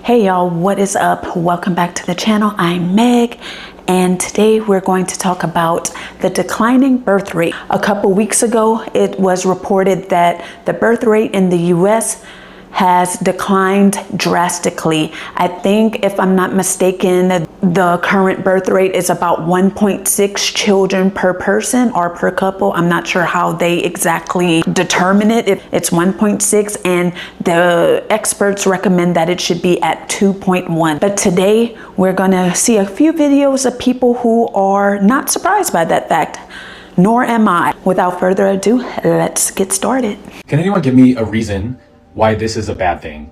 Hey y'all, what is up? Welcome back to the channel. I'm Meg, and today we're going to talk about the declining birth rate. A couple weeks ago, it was reported that the birth rate in the US has declined drastically. I think, if I'm not mistaken, the current birth rate is about 1.6 children per person or per couple. I'm not sure how they exactly determine it. It's 1.6, and the experts recommend that it should be at 2.1. But today we're gonna see a few videos of people who are not surprised by that fact. Nor am I. Without further ado, let's get started. Can anyone give me a reason why this is a bad thing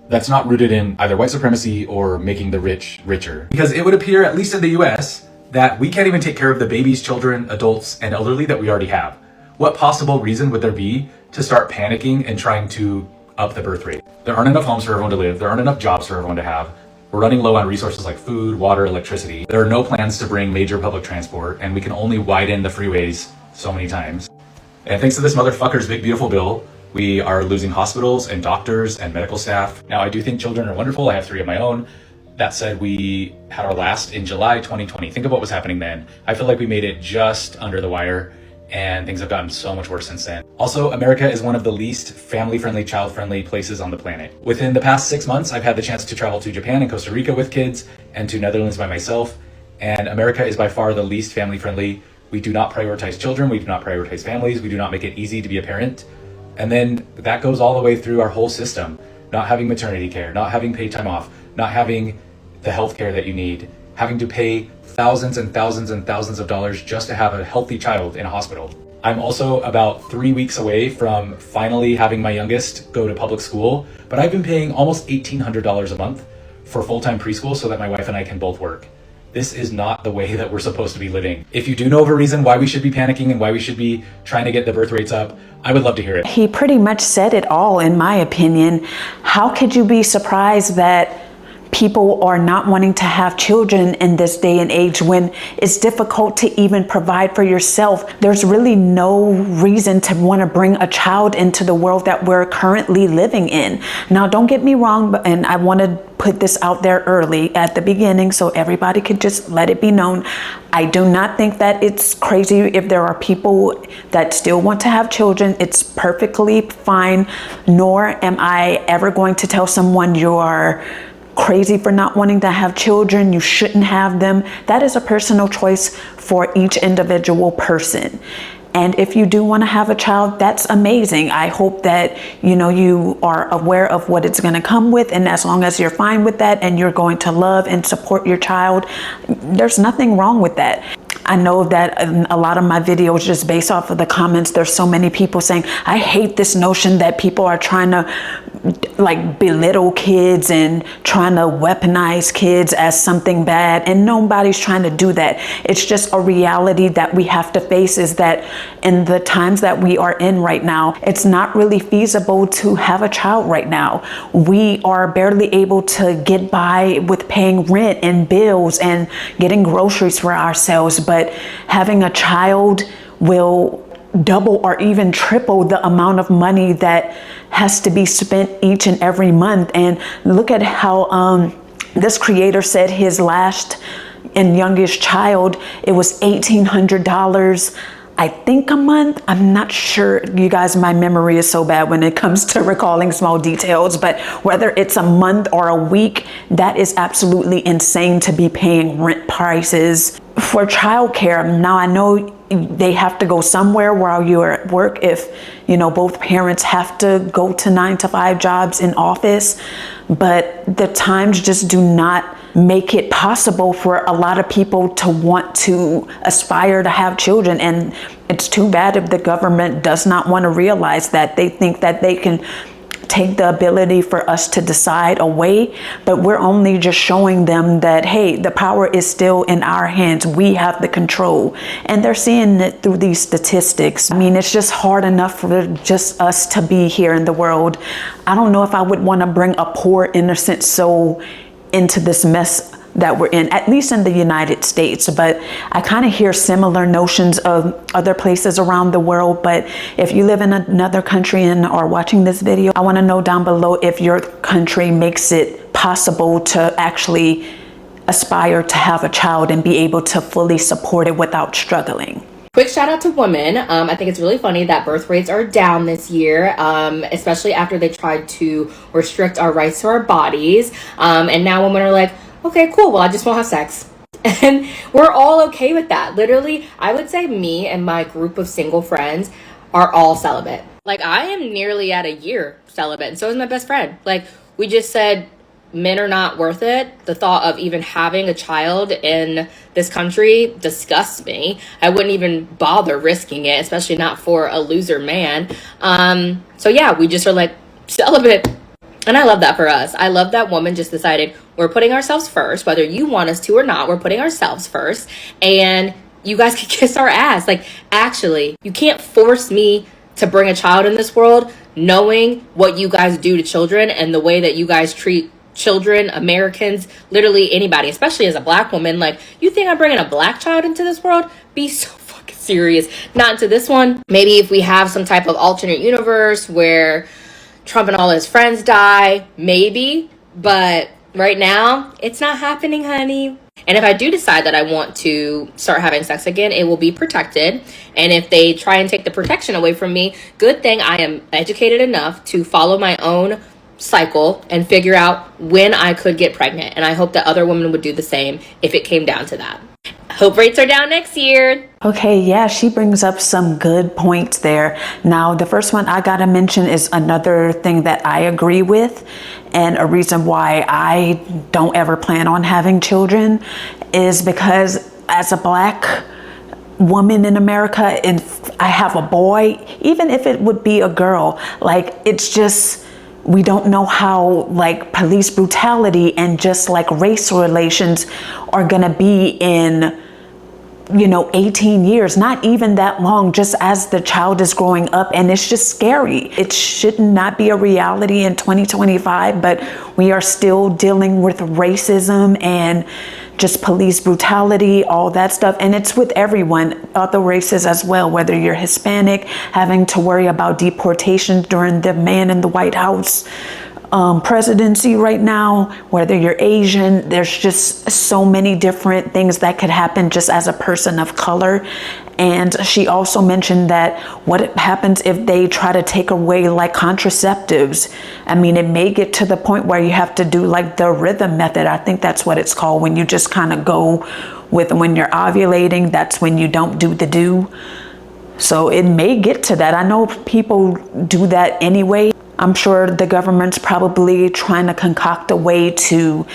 that's not rooted in either white supremacy or making the rich richer? Because it would appear, at least in the US, that we can't even take care of the babies, children, adults, and elderly that we already have. What possible reason would there be to start panicking and trying to up the birth rate? There aren't enough homes for everyone to live. There aren't enough jobs for everyone to have. We're running low on resources like food, water, electricity. There are no plans to bring major public transport, and we can only widen the freeways so many times. And thanks to this motherfucker's big beautiful bill, we are losing hospitals and doctors and medical staff. Now, I do think children are wonderful. I have 3 of my own. That said, we had our last in July 2020. Think of what was happening then. I feel like we made it just under the wire, and things have gotten so much worse since then. Also, America is one of the least family-friendly, child-friendly places on the planet. Within the past 6 months, I've had the chance to travel to Japan and Costa Rica with kids and to Netherlands by myself, and America is by far the least family-friendly. We do not prioritize children. We do not prioritize families. We do not make it easy to be a parent. And then that goes all the way through our whole system. Not having maternity care, not having paid time off, not having the health care that you need, having to pay thousands and thousands and thousands of dollars just to have a healthy child in a hospital. I'm also about 3 weeks away from finally having my youngest go to public school, but I've been paying almost $1,800 a month for full-time preschool so that my wife and I can both work. This is not the way that we're supposed to be living. If you do know of a reason why we should be panicking and why we should be trying to get the birth rates up, I would love to hear it. He pretty much said it all, in my opinion. How could you be surprised that people are not wanting to have children in this day and age when it's difficult to even provide for yourself? There's really no reason to want to bring a child into the world that we're currently living in. Now, don't get me wrong, and I want to put this out there early at the beginning so everybody could just let it be known. I do not think that it's crazy if there are people that still want to have children. It's perfectly fine, nor am I ever going to tell someone you're crazy for not wanting to have children. You shouldn't have them. That is a personal choice for each individual person. And if you do want to have a child, that's amazing. I hope that, you are aware of what it's going to come with. And as long as you're fine with that and you're going to love and support your child, there's nothing wrong with that. I know that a lot of my videos, just based off of the comments, there's so many people saying, I hate this notion that people are trying to belittle kids and trying to weaponize kids as something bad, and nobody's trying to do that. It's just a reality that we have to face, is that in the times that we are in right now, it's not really feasible to have a child right now. We are barely able to get by with paying rent and bills and getting groceries for ourselves, but having a child will double or even triple the amount of money that has to be spent each and every month. And look at how this creator said his last and youngest child, it was $1,800, I think, a month. I'm not sure, you guys, my memory is so bad when it comes to recalling small details, but whether it's a month or a week, that is absolutely insane to be paying rent prices for childcare. Now, I know they have to go somewhere while you're at work if, both parents have to go to 9-to-5 jobs in office, but the times just do not make it possible for a lot of people to want to aspire to have children. And it's too bad if the government does not want to realize that. They think that they can take the ability for us to decide away, but we're only just showing them that, hey, the power is still in our hands. We have the control, and they're seeing it through these statistics. I mean, it's just hard enough for just us to be here in the world. I don't know if I would want to bring a poor innocent soul into this mess that we're in, at least in the United States. But I kind of hear similar notions of other places around the world. But if you live in another country and are watching this video, I want to know down below if your country makes it possible to actually aspire to have a child and be able to fully support it without struggling. Quick shout out to women. I think it's really funny that birth rates are down this year, especially after they tried to restrict our rights to our bodies. And now women are like, okay, cool. Well, I just won't have sex. And we're all okay with that. Literally, I would say me and my group of single friends are all celibate. Like, I am nearly at a year celibate, and so is my best friend. Like, we just said, men are not worth it. The thought of even having a child in this country disgusts me. I wouldn't even bother risking it, especially not for a loser man. So yeah, we just are like celibate. And I love that for us. I love that woman just decided we're putting ourselves first, whether you want us to or not, we're putting ourselves first. And you guys can kiss our ass. Like, actually, you can't force me to bring a child in this world knowing what you guys do to children and the way that you guys treat children, Americans, literally anybody, especially as a black woman. Like, you think I'm bringing a black child into this world? Be so fucking serious. Not into this one. Maybe if we have some type of alternate universe where Trump and all his friends die, maybe. But right now, it's not happening, honey. And if I do decide that I want to start having sex again, it will be protected. And if they try and take the protection away from me, good thing I am educated enough to follow my own cycle and figure out when I could get pregnant. And I hope that other women would do the same if it came down to that. Hope rates are down next year. Okay, yeah, she brings up some good points there. Now, the first one I gotta mention is another thing that I agree with, and a reason why I don't ever plan on having children is because as a black woman in America, and I have a boy, even if it would be a girl, like, it's just, we don't know how like police brutality and just like race relations are gonna be in, 18 years, not even that long, just as the child is growing up. And it's just scary. It should not be a reality in 2025, but we are still dealing with racism and just police brutality, all that stuff. And it's with everyone, other races as well, whether you're Hispanic, having to worry about deportation during the man in the White House presidency right now, whether you're Asian, there's just so many different things that could happen just as a person of color. And she also mentioned that what happens if they try to take away like contraceptives. I mean, it may get to the point where you have to do like the rhythm method. I think that's what it's called, when you just kind of go with, when you're ovulating, that's when you don't do the do. So it may get to that. I know people do that anyway. I'm sure the government's probably trying to concoct a way to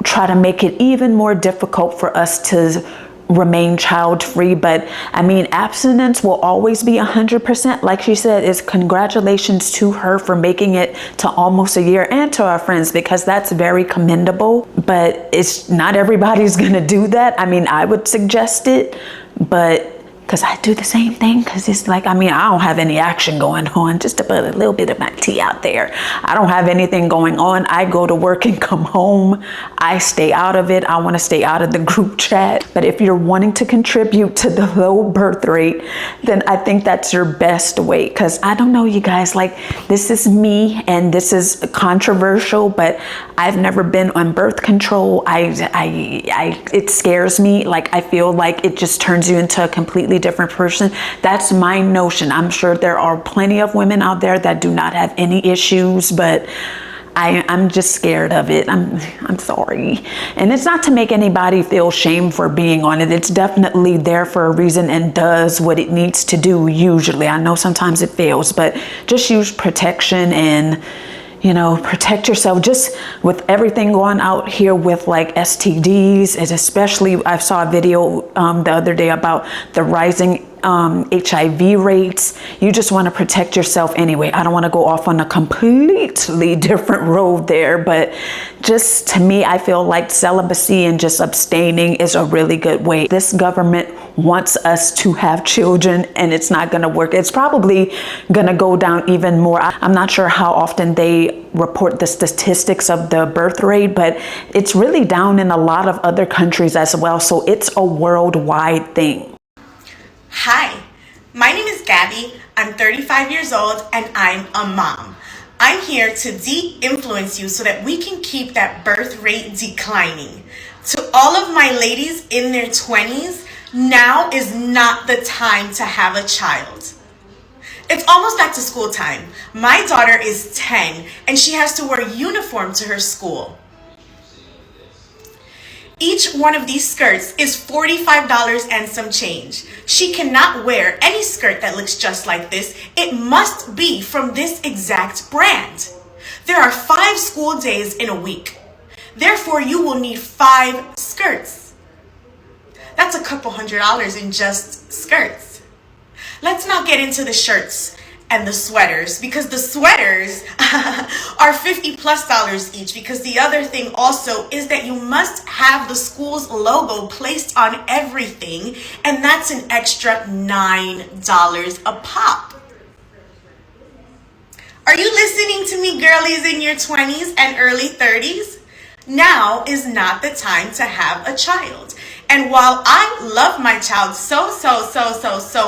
try to make it even more difficult for us to remain child-free. But I mean, abstinence will always be 100%. Like she said, is congratulations to her for making it to almost a year, and to our friends, because that's very commendable. But it's not everybody's gonna do that. I mean, I would suggest it, but because I do the same thing, because it's like, I mean, I don't have any action going on, just to put a little bit of my tea out there. I don't have anything going on. I go to work and come home. I stay out of it. I want to stay out of the group chat. But if you're wanting to contribute to the low birth rate, then I think that's your best way. Because I don't know, you guys, like, this is me and this is controversial, but I've never been on birth control. It scares me. Like, I feel like it just turns you into a completely different person. That's my notion. I'm sure there are plenty of women out there that do not have any issues, but I'm just scared of it. I'm sorry. And it's not to make anybody feel shame for being on it. It's definitely there for a reason and does what it needs to do usually. I know sometimes it fails, but just use protection and protect yourself. Just with everything going out here with like STDs, and especially I saw a video the other day about the rising HIV rates. You just want to protect yourself anyway. I don't want to go off on a completely different road there, but just to me, I feel like celibacy and just abstaining is a really good way. This government wants us to have children, and it's not going to work. It's probably going to go down even more. I'm not sure how often they report the statistics of the birth rate, but it's really down in a lot of other countries as well. So it's a worldwide thing. Hi, my name is Gabby. I'm 35 years old and I'm a mom. I'm here to de-influence you so that we can keep that birth rate declining. To all of my ladies in their 20s, now is not the time to have a child. It's almost back to school time. My daughter is 10 and she has to wear uniform to her school. Each one of these skirts is $45 and some change. She cannot wear any skirt that looks just like this. It must be from this exact brand. There are 5 school days in a week. Therefore, you will need 5 skirts. That's a couple $100 in just skirts. Let's not get into the shirts and the sweaters, because the sweaters are $50+ each, because the other thing also is that you must have the school's logo placed on everything, and that's an extra $9 a pop. Are you listening to me, girlies in your 20s and early 30s? Now is not the time to have a child. And while I love my child so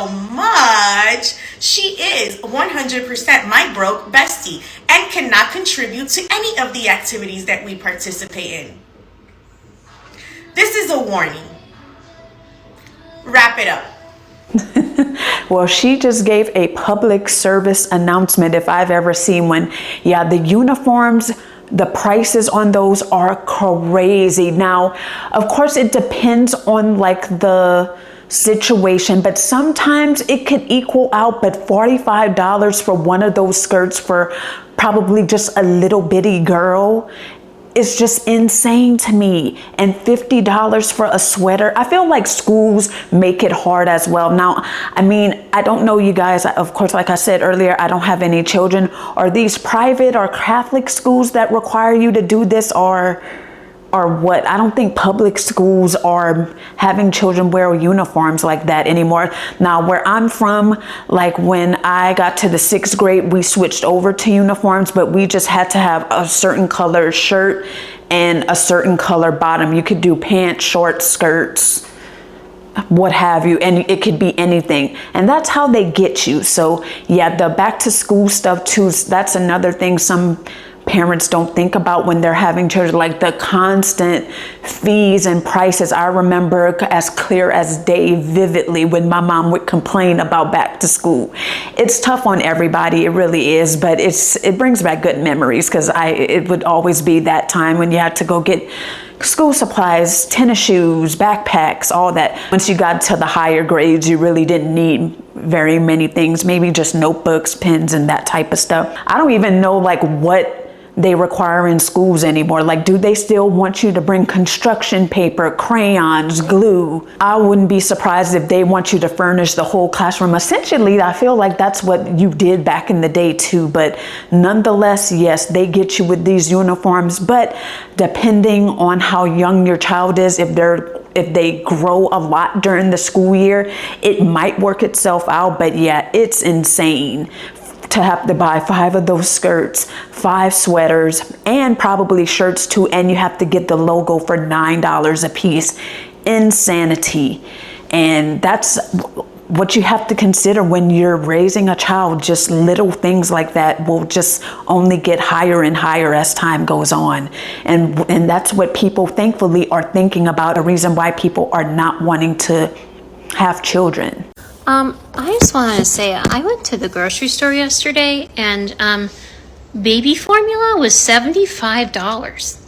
much, she is 100% my broke bestie and cannot contribute to any of the activities that we participate in. This is a warning. Wrap it up. Well, she just gave a public service announcement if I've ever seen one. Yeah, the uniforms, the prices on those are crazy. Now, of course, it depends on like the situation, but sometimes it could equal out. But $45 for one of those skirts for probably just a little bitty girl is just insane to me. And $50 for a sweater. I feel like schools make it hard as well. Now, I mean, I don't know you guys. Of course, like I said earlier, I don't have any children. Are these private or Catholic schools that require you to do this, or what? I don't think public schools are having children wear uniforms like that anymore. Now, where I'm from, like when I got to the 6th grade, we switched over to uniforms, but we just had to have a certain color shirt and a certain color bottom. You could do pants, shorts, skirts, what have you, and it could be anything. And that's how they get you. So yeah, the back to school stuff too, that's another thing some parents don't think about when they're having children, like the constant fees and prices. I remember as clear as day vividly when my mom would complain about back to school. It's tough on everybody, it really is, but it brings back good memories, because it would always be that time when you had to go get school supplies, tennis shoes, backpacks, all that. Once you got to the higher grades, you really didn't need very many things, maybe just notebooks, pens, and that type of stuff. I don't even know like what they require in schools anymore. Like, do they still want you to bring construction paper, crayons, glue? I wouldn't be surprised if they want you to furnish the whole classroom. Essentially, I feel like that's what you did back in the day too. But nonetheless, yes, they get you with these uniforms. But depending on how young your child is, if they grow a lot during the school year, it might work itself out. But yeah, it's insane to have to buy 5 of those skirts, 5 sweaters, and probably shirts too, and you have to get the logo for $9 a piece. Insanity. And that's what you have to consider when you're raising a child. Just little things like that will just only get higher and higher as time goes on. And that's what people thankfully are thinking about, a reason why people are not wanting to have children. I just wanted to say, I went to the grocery store yesterday, and baby formula was $75.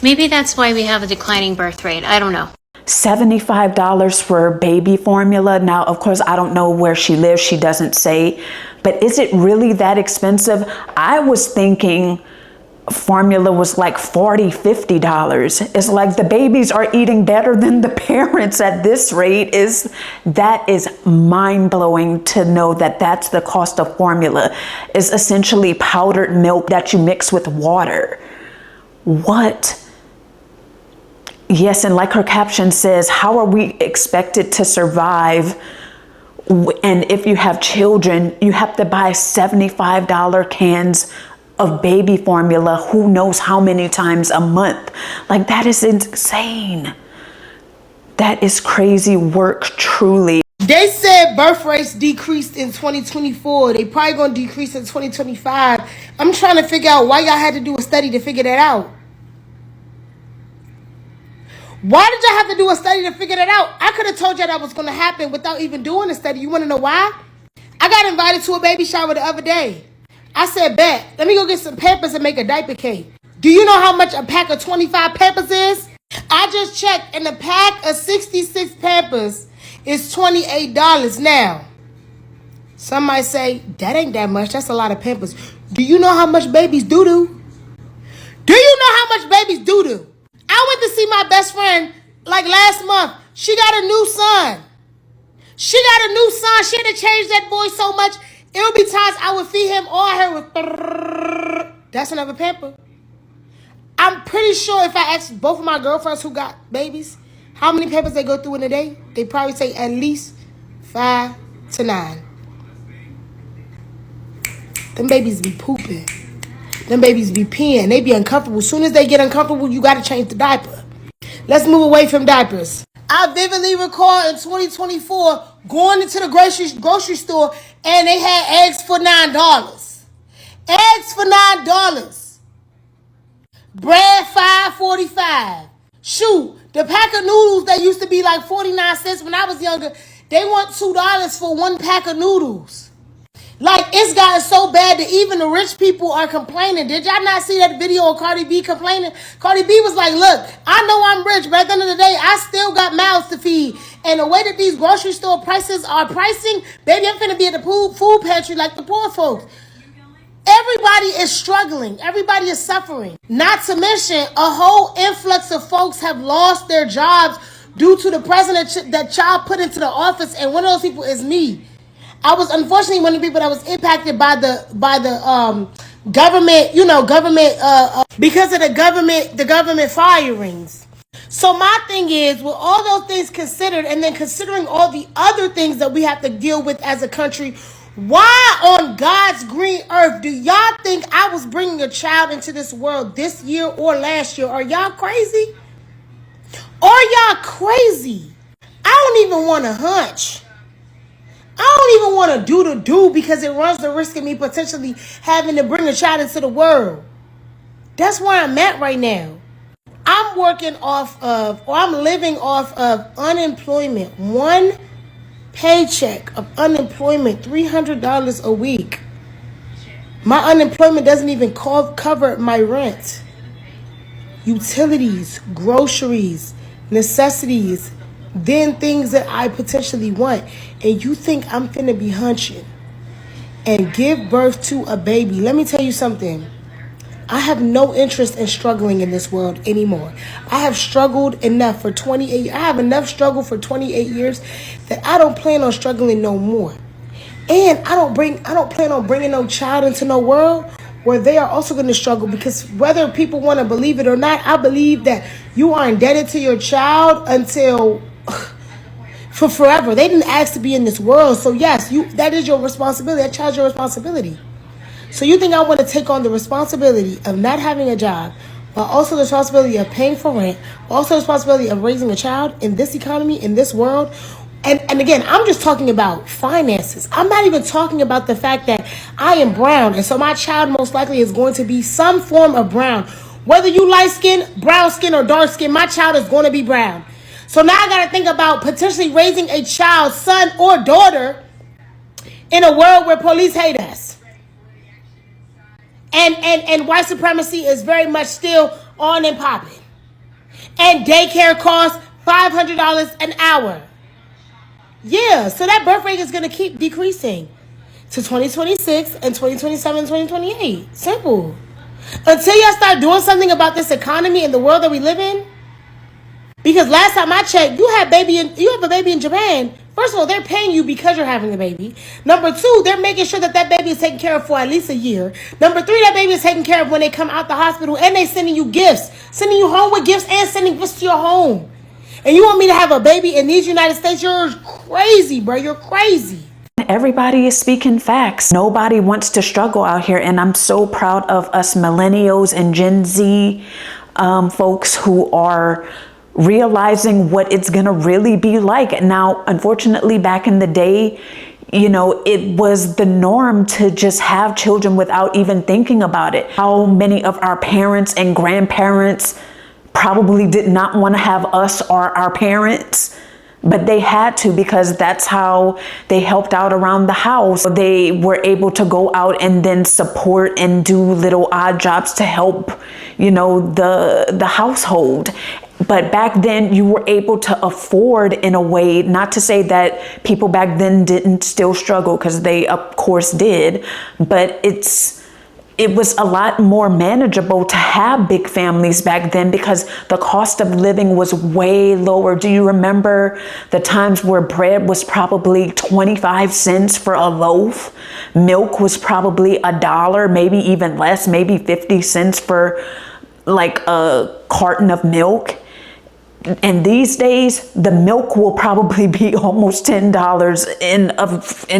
Maybe that's why we have a declining birth rate. I don't know. $75 for baby formula. Now, of course, I don't know where she lives. She doesn't say. But is it really that expensive? I was thinking formula was like $40-50. It's like the babies are eating better than the parents at this rate. That is mind-blowing to know that that's the cost of formula, is essentially powdered milk that you mix with water. What? Yes, and like her caption says, how are we expected to survive? And if you have children, you have to buy $75 cans of baby formula, who knows how many times a month. Like, that is insane. That is crazy work, truly. They said birth rates decreased in 2024. They probably gonna decrease in 2025. I'm trying to figure out why y'all had to do a study to figure that out. Why did y'all have to do a study to figure that out? I could have told y'all that was gonna happen without even doing a study. You wanna know why? I got invited to a baby shower the other day. I said, bet, let me go get some Pampers and make a diaper cake. Do you know how much a pack of 25 Pampers is? I just checked, and a pack of 66 Pampers is $28 now. Some might say, that ain't that much. That's a lot of Pampers. Do you know how much babies doo-doo? Do you know how much babies doo-doo? I went to see my best friend like last month. She got a new son. She had to change that boy so much. It would be times I would feed him all her with that's another pamper. I'm pretty sure if I asked both of my girlfriends who got babies how many pampers they go through in a day, they probably say at least 5 to 9. Them babies be pooping. Them babies be peeing. They be uncomfortable. As soon as they get uncomfortable, you got to change the diaper. Let's move away from diapers. I vividly recall in 2024 going into the grocery store and they had eggs for $9. Eggs for $9. Bread $5.45. Shoot, the pack of noodles that used to be like 49 cents when I was younger, they want $2 for one pack of noodles. Like, it's gotten so bad that even the rich people are complaining. Did y'all not see that video of Cardi B complaining? Cardi B was like, look, I know I'm rich, but at the end of the day, I still got mouths to feed. And the way that these grocery store prices are pricing, baby, I'm finna be at the food pantry like the poor folks. Everybody is struggling. Everybody is suffering. Not to mention, a whole influx of folks have lost their jobs due to the president that y'all put into the office, and one of those people is me. I was unfortunately one of the people that was impacted by the government, because of the government firings. So my thing is, with all those things considered, and then considering all the other things that we have to deal with as a country, why on God's green earth do y'all think I was bringing a child into this world this year or last year? Are y'all crazy? Are y'all crazy? I don't even want to hunch. I don't even want to do because it runs the risk of me potentially having to bring a child into the world. That's where I'm at right now. I'm living off of unemployment. One paycheck of unemployment, $300 a week. My unemployment doesn't even cover my rent, utilities, groceries, necessities, then things that I potentially want. And you think I'm finna be hunching and give birth to a baby? Let me tell you something. I have no interest in struggling in this world anymore. I have struggled enough for 28 years. I have enough struggle for 28 years that I don't plan on struggling no more. And I don't plan on bringing no child into no world where they are also going to struggle, because whether people want to believe it or not, I believe that you are indebted to your child until for forever. They didn't ask to be in this world. So yes, that is your responsibility. That child's your responsibility. So you think I want to take on the responsibility of not having a job, while also the responsibility of paying for rent, also the responsibility of raising a child in this economy, in this world? And again, I'm just talking about finances. I'm not even talking about the fact that I am brown, and so my child most likely is going to be some form of brown. Whether you light skin, brown skin, or dark skin, my child is going to be brown. So now I got to think about potentially raising a child, son or daughter, in a world where police hate us. And white supremacy is very much still on and popping. And daycare costs $500 an hour. Yeah, so that birth rate is going to keep decreasing to 2026 and 2027 and 2028. Simple. Until y'all start doing something about this economy and the world that we live in. Because last time I checked, you have a baby in Japan. First of all, they're paying you because you're having the baby. Number two, they're making sure that baby is taken care of for at least a year. Number three, that baby is taken care of when they come out the hospital, and they sending you gifts, sending you home with gifts, and sending gifts to your home. And you want me to have a baby in these United States? You're crazy, bro. You're crazy. Everybody is speaking facts. Nobody wants to struggle out here. And I'm so proud of us millennials and Gen Z folks who are realizing what it's going to really be like. Now, unfortunately, back in the day, you know, it was the norm to just have children without even thinking about it. How many of our parents and grandparents probably did not want to have us or our parents, but they had to, because that's how they helped out around the house. They were able to go out and then support and do little odd jobs to help, you know, the household. But back then you were able to afford, in a way, not to say that people back then didn't still struggle, because they of course did, but it was a lot more manageable to have big families back then because the cost of living was way lower. Do you remember the times where bread was probably 25 cents for a loaf? Milk was probably $1, maybe even less, maybe 50 cents for like a carton of milk. And these days, the milk will probably be almost $10 in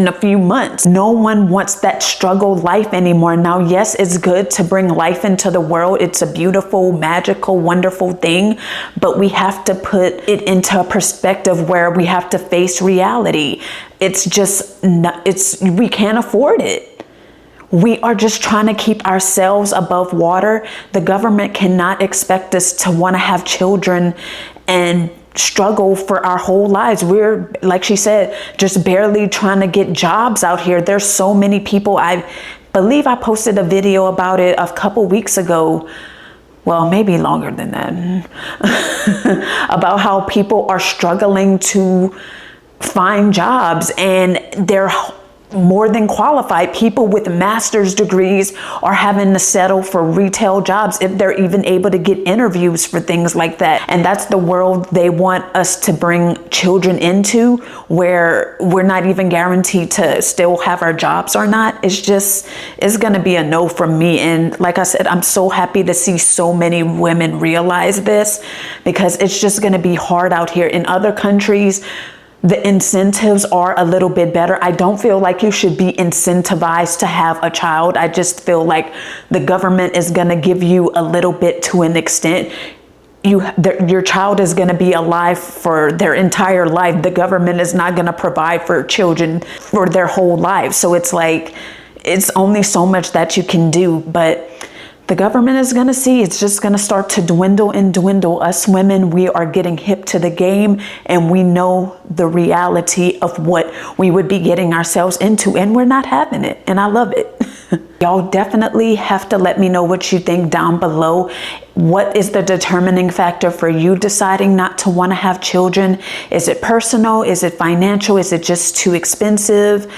a few months. No one wants that struggle life anymore. Now, yes, it's good to bring life into the world. It's a beautiful, magical, wonderful thing. But we have to put it into a perspective where we have to face reality. It's just, we can't afford it. We are just trying to keep ourselves above water. The government cannot expect us to want to have children and struggle for our whole lives. We're, like she said, just barely trying to get jobs out here. There's so many people. I believe I posted a video about it a couple weeks ago. Well, maybe longer than that. About how people are struggling to find jobs, and they're more than qualified. People with master's degrees are having to settle for retail jobs if they're even able to get interviews for things like that. And that's the world they want us to bring children into, where we're not even guaranteed to still have our jobs or not. It's going to be a no from me. And like I said, I'm so happy to see so many women realize this, because it's just going to be hard out here. In other countries, the incentives are a little bit better. I don't feel like you should be incentivized to have a child. I just feel like the government is going to give you a little bit to an extent. Your child is going to be alive for their entire life. The government is not going to provide for children for their whole life. So it's like, it's only so much that you can do. But the government is going to see, it's just going to start to dwindle and dwindle. Us women, we are getting hip to the game, and we know the reality of what we would be getting ourselves into, and we're not having it. And I love it. Y'all definitely have to let me know what you think down below. What is the determining factor for you deciding not to want to have children? Is it personal? Is it financial? Is it just too expensive?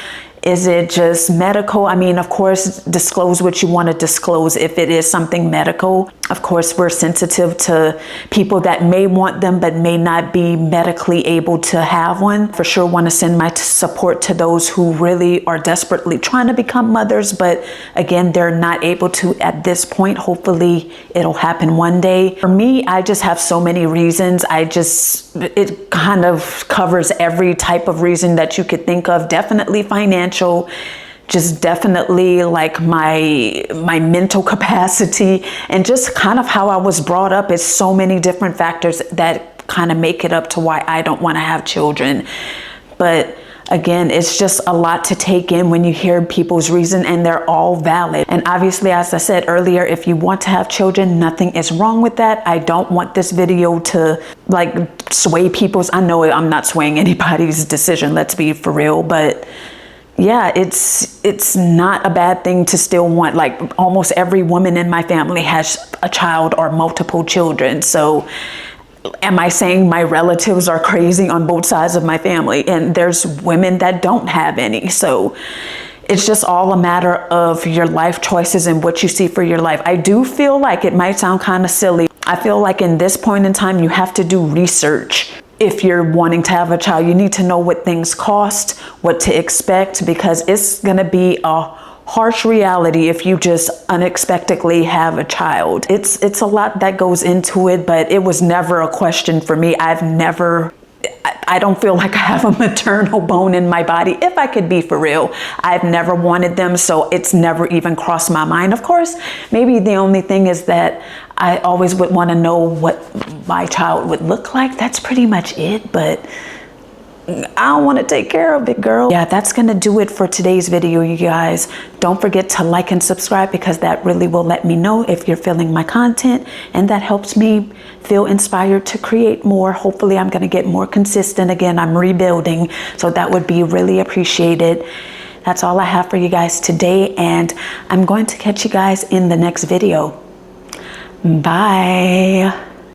Is it just medical? I mean, of course, disclose what you want to disclose if it is something medical. Of course, we're sensitive to people that may want them but may not be medically able to have one. For sure want to send my support to those who really are desperately trying to become mothers, but again, they're not able to at this point. Hopefully it'll happen one day. For me, I just have so many reasons. It kind of covers every type of reason that you could think of. Definitely financial. Just definitely like my mental capacity, and just kind of how I was brought up. Is so many different factors that kind of make it up to why I don't want to have children. But again, it's just a lot to take in when you hear people's reason, and they're all valid. And obviously, as I said earlier, if you want to have children, nothing is wrong with that. I don't want this video to like sway people's, I know I'm not swaying anybody's decision, let's be for real, but yeah, it's not a bad thing to still want. Like, almost every woman in my family has a child or multiple children. So am I saying my relatives are crazy on both sides of my family? And there's women that don't have any. So it's just all a matter of your life choices and what you see for your life. I do feel like it might sound kind of silly. I feel like in this point in time, you have to do research. If you're wanting to have a child, you need to know what things cost, what to expect, because it's going to be a harsh reality if you just unexpectedly have a child. It's a lot that goes into it, but it was never a question for me. I don't feel like I have a maternal bone in my body, if I could be for real. I've never wanted them, so it's never even crossed my mind. Of course, maybe the only thing is that I always would want to know what my child would look like. That's pretty much it, but I don't want to take care of it, girl. Yeah, that's going to do it for today's video, you guys. Don't forget to like and subscribe, because that really will let me know if you're feeling my content, and that helps me feel inspired to create more. Hopefully, I'm going to get more consistent again. I'm rebuilding, so that would be really appreciated. That's all I have for you guys today, and I'm going to catch you guys in the next video. Bye.